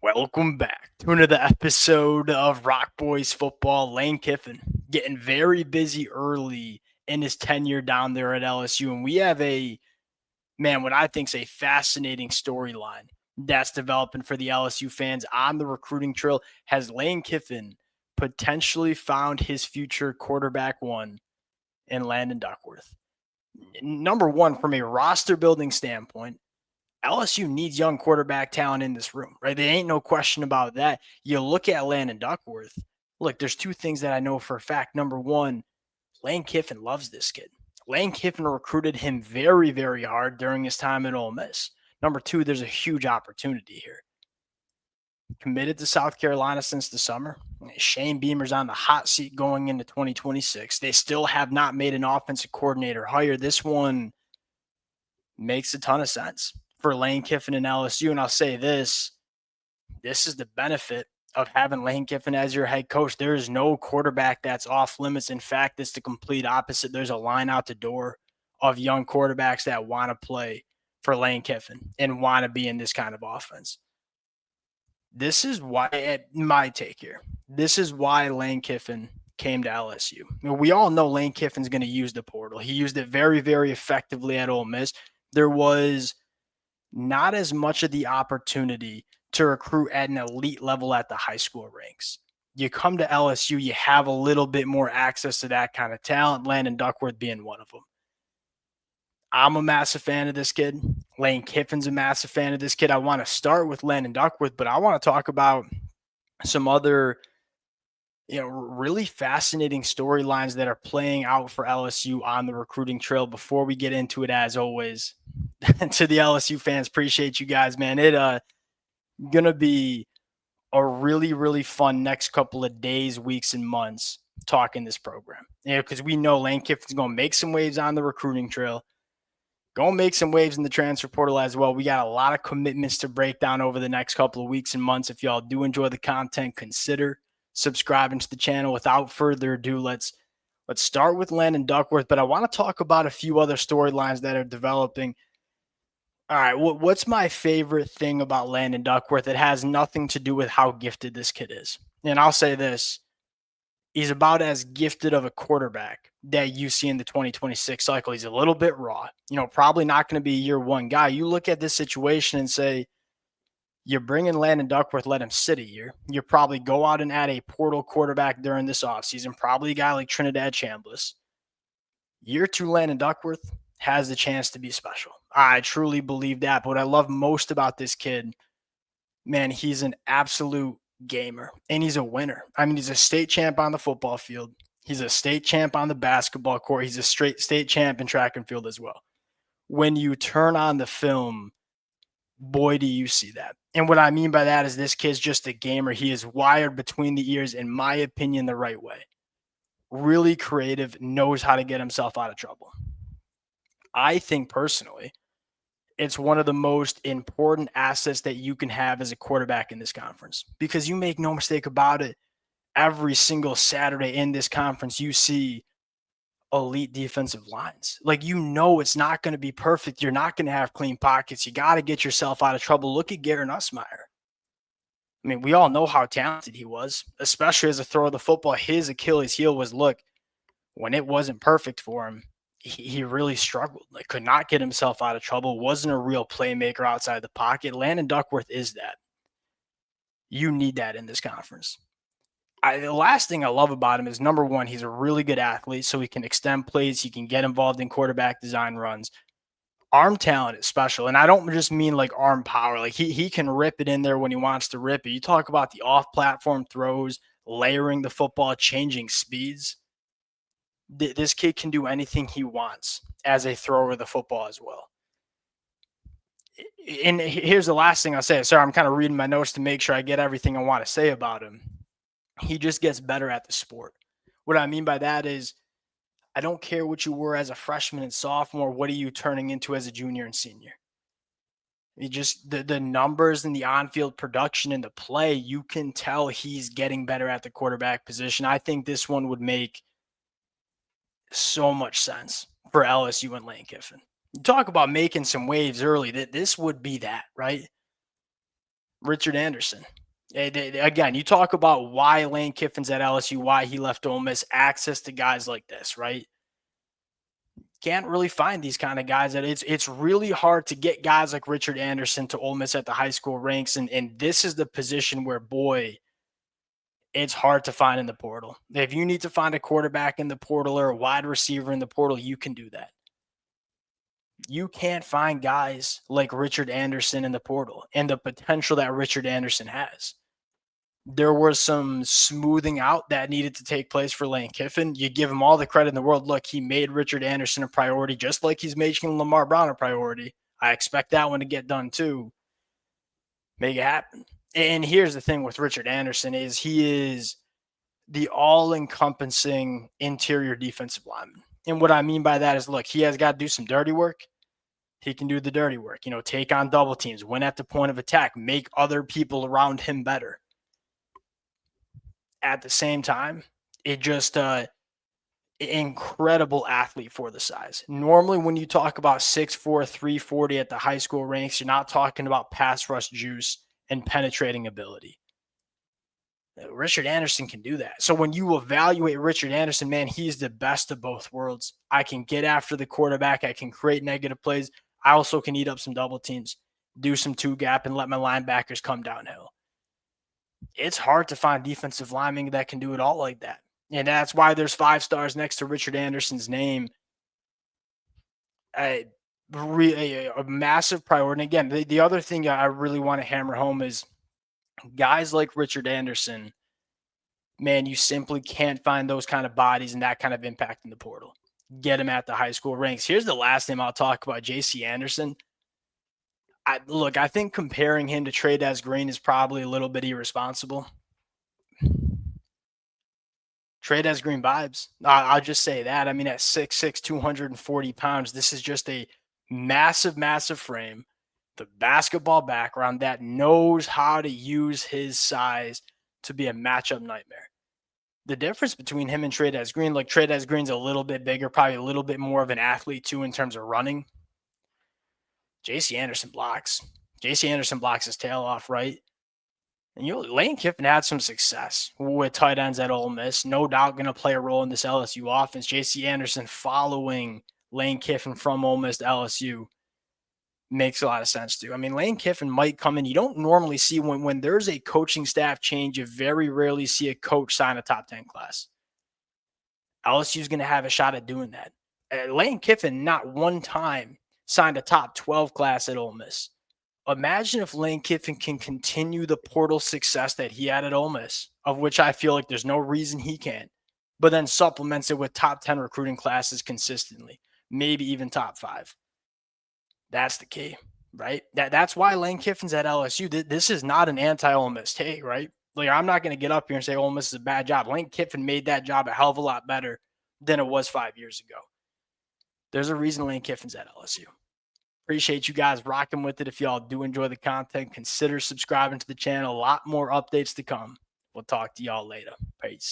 Welcome back to another episode of Rock Boys Football. Lane Kiffin getting very busy early in his tenure down there at LSU. And we have what I think is a fascinating storyline that's developing for the LSU fans on the recruiting trail. Has Lane Kiffin potentially found his future quarterback one in Landon Duckworth? Number one, from a roster building standpoint, LSU needs young quarterback talent in this room, right? There ain't no question about that. You look at Landon Duckworth. Look, there's two things that I know for a fact. Number one, Lane Kiffin loves this kid. Lane Kiffin recruited him very, very hard during his time at Ole Miss. Number two, there's a huge opportunity here. Committed to South Carolina since the summer. Shane Beamer's on the hot seat going into 2026. They still have not made an offensive coordinator hire. This one makes a ton of sense for Lane Kiffin and LSU. And I'll say this is the benefit of having Lane Kiffin as your head coach. There is no quarterback that's off limits. In fact, it's the complete opposite. There's a line out the door of young quarterbacks that want to play for Lane Kiffin and want to be in this kind of offense. This is why, my take here, this is why Lane Kiffin came to LSU. We all know Lane Kiffin's going to use the portal. He used it very, very effectively at Ole Miss. There was not as much of the opportunity to recruit at an elite level at the high school ranks. You come to LSU, you have a little bit more access to that kind of talent, Landon Duckworth being one of them. I'm a massive fan of this kid. Lane Kiffin's a massive fan of this kid. I want to start with Landon Duckworth, but I want to talk about some other really fascinating storylines that are playing out for LSU on the recruiting trail. Before we get into it, as always, to the LSU fans, appreciate you guys, man. It gonna be a really, really fun next couple of days, weeks, and months talking this program. Because we know Lane Kiffin's gonna make some waves on the recruiting trail. Go make some waves in the transfer portal as well. We got a lot of commitments to break down over the next couple of weeks and months. If y'all do enjoy the content, consider subscribing to the channel. Without further ado, let's start with Landon Duckworth. But I want to talk about a few other storylines that are developing. All right, what's my favorite thing about Landon Duckworth? It has nothing to do with how gifted this kid is. And I'll say this. He's about as gifted of a quarterback that you see in the 2026 cycle. He's a little bit raw, probably not going to be a year one guy. You look at this situation and say, you're bringing Landon Duckworth, let him sit a year. You probably go out and add a portal quarterback during this offseason, probably a guy like Trinidad Chambliss. Year two, Landon Duckworth has the chance to be special. I truly believe that. But what I love most about this kid, man, he's an absolute gamer, and he's a winner. I mean, he's a state champ on the football field. He's a state champ on the basketball court. He's a straight state champ in track and field as well. When you turn on the film, boy, do you see that. And what I mean by that is this kid's just a gamer. He is wired between the ears, in my opinion, the right way. Really creative, knows how to get himself out of trouble. I think personally, it's one of the most important assets that you can have as a quarterback in this conference, because you make no mistake about it. Every single Saturday in this conference, you see elite defensive lines. Like, it's not going to be perfect. You're not going to have clean pockets. You got to get yourself out of trouble. Look at Garrett Nussmeier. I mean, we all know how talented he was, especially as a thrower of the football. His Achilles heel was, when it wasn't perfect for him, he really struggled. Could not get himself out of trouble. Wasn't a real playmaker outside the pocket. Landon Duckworth is that. You need that in this conference. The last thing I love about him is, number one, he's a really good athlete, so he can extend plays. He can get involved in quarterback design runs. Arm talent is special, and I don't just mean arm power. He can rip it in there when he wants to rip it. You talk about the off-platform throws, layering the football, changing speeds. This kid can do anything he wants as a thrower of the football as well. And here's the last thing I'll say. Sorry, I'm kind of reading my notes to make sure I get everything I want to say about him. He just gets better at the sport. What I mean by that is, I don't care what you were as a freshman and sophomore. What are you turning into as a junior and senior? You just the numbers and the on-field production and the play, you can tell he's getting better at the quarterback position. I think this one would make so much sense for LSU and Lane Kiffin. You talk about making some waves early. That this would be that, right? Richard Anderson. Again, you talk about why Lane Kiffin's at LSU, why he left Ole Miss, access to guys like this, right? Can't really find these kind of guys. That it's really hard to get guys like Richard Anderson to Ole Miss at the high school ranks, and this is the position where, boy, it's hard to find in the portal. If you need to find a quarterback in the portal or a wide receiver in the portal, you can do that. You can't find guys like Richard Anderson in the portal and the potential that Richard Anderson has. There was some smoothing out that needed to take place for Lane Kiffin. You give him all the credit in the world. Look, he made Richard Anderson a priority, just like he's making Lamar Brown a priority. I expect that one to get done too. Make it happen. And here's the thing with Richard Anderson is he is the all-encompassing interior defensive lineman. And what I mean by that is, look, he has got to do some dirty work. He can do the dirty work, take on double teams, win at the point of attack, make other people around him better. At the same time, it just incredible athlete for the size. Normally, when you talk about 6'4", 340 at the high school ranks, you're not talking about pass rush juice and penetrating ability. Richard Anderson can do that. So when you evaluate Richard Anderson, man, he's the best of both worlds. I can get after the quarterback. I can create negative plays. I also can eat up some double teams, do some two gap, and let my linebackers come downhill. It's hard to find defensive linemen that can do it all like that. And that's why there's 5 stars next to Richard Anderson's name. A massive priority. And again, the other thing I really want to hammer home is guys like Richard Anderson, man, you simply can't find those kind of bodies and that kind of impact in the portal. Get him at the high school ranks. Here's the last name I'll talk about, J.C. Anderson. I think comparing him to Trey Green is probably a little bit irresponsible. Trey Green vibes. I'll just say that. I mean, at 6'6", 240 pounds, this is just a massive, massive frame. The basketball background that knows how to use his size to be a matchup nightmare. The difference between him and Trey Green, like Trey Green's a little bit bigger, probably a little bit more of an athlete too in terms of running. J.C. Anderson blocks. J.C. Anderson blocks his tail off, right? And Lane Kiffin had some success with tight ends at Ole Miss. No doubt going to play a role in this LSU offense. J.C. Anderson following Lane Kiffin from Ole Miss to LSU makes a lot of sense too. I mean, Lane Kiffin might come in. You don't normally see when there's a coaching staff change, you very rarely see a coach sign a top 10 class. LSU is going to have a shot at doing that. Lane Kiffin, not one time, signed a top 12 class at Ole Miss. Imagine if Lane Kiffin can continue the portal success that he had at Ole Miss, of which I feel like there's no reason he can't, but then supplements it with top 10 recruiting classes consistently, maybe even top 5. That's the key, right? That's why Lane Kiffin's at LSU. This is not an anti-Ole Miss take, right? Like, I'm not going to get up here and say Ole Miss is a bad job. Lane Kiffin made that job a hell of a lot better than it was 5 years ago. There's a reason Lane Kiffin's at LSU. Appreciate you guys rocking with it. If y'all do enjoy the content, consider subscribing to the channel. A lot more updates to come. We'll talk to y'all later. Peace.